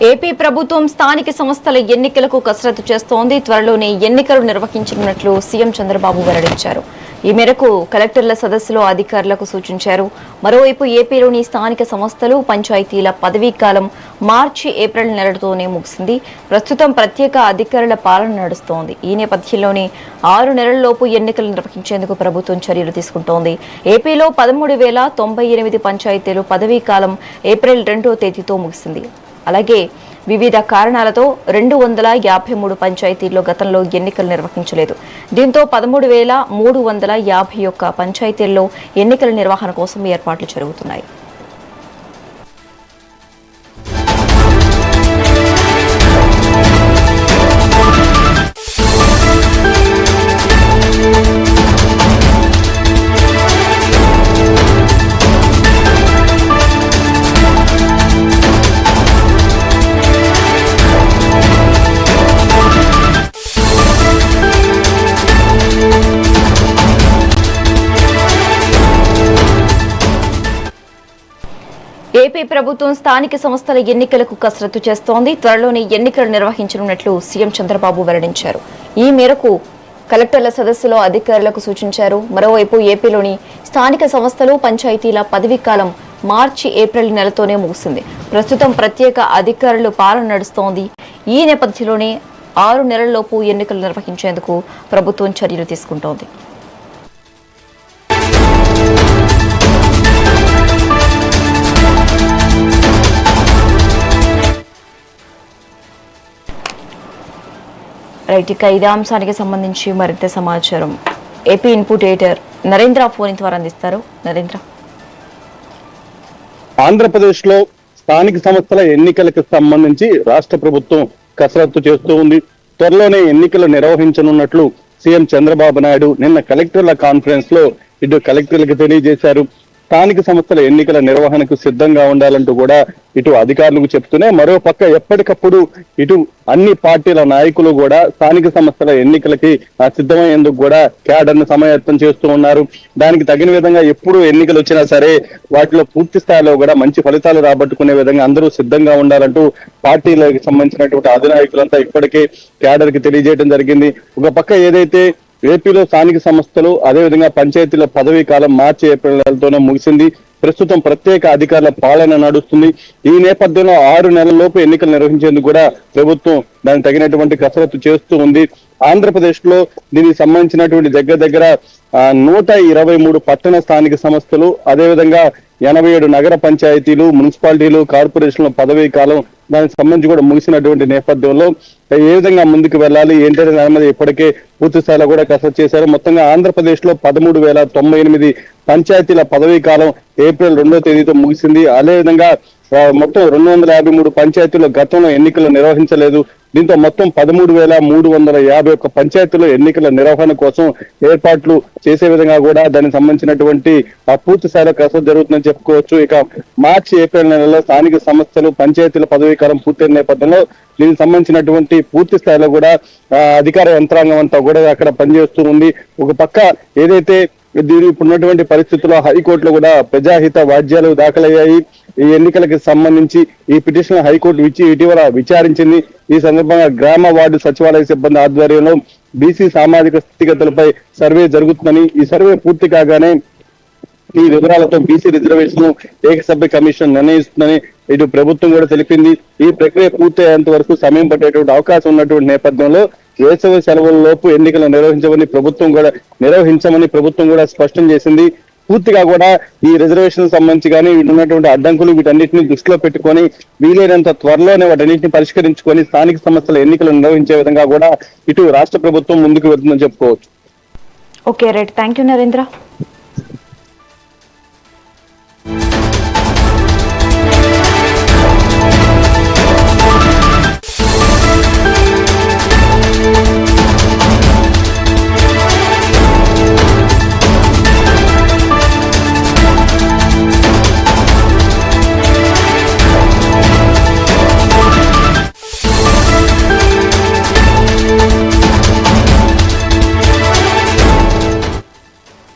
AP ప్రభుత్వం స్థానిక సంస్థల ఎన్నికలకు కసరత్తు చేస్తోంది. త్వరలోనే ఎన్నికలు నిర్వహించనున్నట్లు సీఎం చంద్రబాబు వెల్లడించారు. ఈ మేరకు కలెక్టర్ల సదస్సులో అధికారులకు సూచించారు. మరోవైపు ఏపీలోని స్థానిక సంస్థలు, పంచాయతీల పదవీకాలం మార్చి, ఏప్రిల్ నెలలతోనే ముగిసింది. ప్రస్తుతం ప్రత్యేక అధికారుల పాలన నడుస్తోంది. ఈ నేపథ్యంలోనే 6 నెలల్లోపు ఎన్నికలు నిర్వహించేందుకు ప్రభుత్వం చర్యలు తీసుకుంటోంది. ఏపీలో 13,098 పంచాయతీలు పదవీకాలం ఏప్రిల్ 2వ తేదీతో ముగిసింది. అలాగే వివిధ కారణాలతో 253 పంచాయతీల్లో గతంలో ఎన్నికలు నిర్వహించలేదు. దీంతో 13,351 పంచాయతీల్లో ఎన్నికల నిర్వహణ కోసం ఏర్పాట్లు జరుగుతున్నాయి. ఏపీ ప్రభుత్వం స్థానిక సంస్థల ఎన్నికలకు కసరత్తు చేస్తోంది. త్వరలోనే ఎన్నికలు నిర్వహించనున్నట్లు సీఎం చంద్రబాబు వెల్లడించారు. ఈ మేరకు కలెక్టర్ల సదస్సులో అధికారులకు సూచించారు. మరోవైపు ఏపీలోని స్థానిక సంస్థలు, పంచాయతీల పదవీకాలం మార్చి, ఏప్రిల్ నెలతోనే ముగిసింది. ప్రస్తుతం ప్రత్యేక అధికారుల పాలన నడుస్తోంది. ఈ నేపథ్యంలోనే 6 నెలల్లోపు ఎన్నికలు నిర్వహించేందుకు ప్రభుత్వం చర్యలు తీసుకుంటోంది. రైట్, ఇక ఇదే అంశానికి సంబంధించి మరింత సమాచారం AP input editor Narendra phone ద్వారా అందిస్తారు. నరేంద్ర, ఆంధ్రప్రదేశ్ లో స్థానిక సంస్థల ఎన్నికలకు సంబంధించి రాష్ట్ర ప్రభుత్వం కసరత్తు చేస్తూ ఉంది. త్వరలోనే ఎన్నికలు నిర్వహించనున్నట్లు సీఎం చంద్రబాబు నాయుడు నిన్న కలెక్టర్ల కాన్ఫరెన్స్ లో ఇటు కలెక్టర్లకు తెలియజేశారు. స్థానిక సంస్థల ఎన్నికల నిర్వహణకు సిద్ధంగా ఉండాలంటూ కూడా ఇటు అధికారులకు చెప్తూనే, మరో పక్క ఎప్పటికప్పుడు ఇటు అన్ని పార్టీల నాయకులు కూడా స్థానిక సంస్థల ఎన్నికలకి సిద్ధమయ్యేందుకు కూడా క్యాడర్ను సమాయత్తం చేస్తూ ఉన్నారు. దానికి తగిన విధంగా ఎప్పుడు ఎన్నికలు వచ్చినా సరే వాటిలో పూర్తి స్థాయిలో కూడా మంచి ఫలితాలు రాబట్టుకునే విధంగా అందరూ సిద్ధంగా ఉండాలంటూ పార్టీలకు సంబంధించినటువంటి అధినాయకులంతా ఇప్పటికే క్యాడర్ కి తెలియజేయడం జరిగింది. ఒక పక్క ఏదైతే ఏపీలో స్థానిక సంస్థలు, అదేవిధంగా పంచాయతీల పదవీ కాలం మార్చి, ఏప్రిల్ నెలతోనే ముగిసింది. ప్రస్తుతం ప్రత్యేక అధికారుల పాలన నడుస్తుంది. ఈ నేపథ్యంలో 6 నెలల్లోపు ఎన్నికలు నిర్వహించేందుకు కూడా ప్రభుత్వం దానికి తగినటువంటి కసరత్తు చేస్తూ ఉంది. ఆంధ్రప్రదేశ్ లో దీనికి సంబంధించినటువంటి దగ్గర 123 పట్టణ స్థానిక సంస్థలు, అదేవిధంగా 87 నగర పంచాయతీలు, మున్సిపాలిటీలు, కార్పొరేషన్ల పదవీ కాలం దానికి సంబంధించి కూడా ముగిసినటువంటి నేపథ్యంలో ఏ విధంగా ముందుకు వెళ్ళాలి ఏంటనే దాని మీద ఇప్పటికే పూర్తి స్థాయిలో కూడా కసరత్తు చేశారు. మొత్తంగా ఆంధ్రప్రదేశ్ లో 13,098 పంచాయతీల పదవీ కాలం ఏప్రిల్ 2వ తేదీతో ముగిసింది. అదేవిధంగా మొత్తం 253 పంచాయతీల్లో గతంలో ఎన్నికలు నిర్వహించలేదు. దీంతో మొత్తం 13,351 పంచాయతీల్లో ఎన్నికల నిర్వహణ కోసం ఏర్పాట్లు చేసే విధంగా కూడా దానికి సంబంధించినటువంటి పూర్తి స్థాయిలో కసరత్తు జరుగుతుందని చెప్పుకోవచ్చు. ఇక మార్చి, ఏప్రిల్ నెలలో స్థానిక సంస్థలు, పంచాయతీల పదవీకాలం పూర్తయిన నేపథ్యంలో దీనికి సంబంధించినటువంటి పూర్తి స్థాయిలో కూడా అధికార యంత్రాంగం అంతా కూడా అక్కడ పనిచేస్తూ ఉంది. ఒక పక్క ఏదైతే దీని ఇప్పుడున్నటువంటి పరిస్థితుల్లో హైకోర్టులో కూడా ప్రజాహిత వాద్యాలు దాఖలయ్యాయి. ఈ ఎన్నికలకు సంబంధించి ఈ పిటిషన్ హైకోర్టు ఇటీవల విచారించింది. ఈ సందర్భంగా గ్రామ వార్డు సచివాలయ సిబ్బంది ఆధ్వర్యంలో బీసీ సామాజిక స్థితిగతులపై సర్వే జరుగుతుందని, ఈ సర్వే పూర్తి కాగానే ఈ వివరాలతో బీసీ రిజర్వేషన్ ఏకసభ్య కమిషన్ నిర్ణయిస్తుందని ఇటు ప్రభుత్వం కూడా తెలిపింది. ఈ ప్రక్రియ పూర్తయ్యేంత వరకు సమయం పట్టేటువంటి అవకాశం ఉన్నటువంటి నేపథ్యంలో వేసవి సెలవుల లోపు ఎన్నికలు నిర్వహించమని ప్రభుత్వం కూడా స్పష్టం చేసింది. పూర్తిగా కూడా ఈ రిజర్వేషన్ సంబంధించి కానీ ఉన్నటువంటి అడ్డంకులు వీటన్నిటిని దృష్టిలో పెట్టుకొని వీలైనంత త్వరలోనే వాటన్నిటిని పరిష్కరించుకొని స్థానిక సంస్థల ఎన్నికలు నిర్వహించే విధంగా కూడా ఇటు రాష్ట్ర ప్రభుత్వం ముందుకు వెళ్తుందని చెప్పుకోవచ్చు. Okay right, thank you Narendra.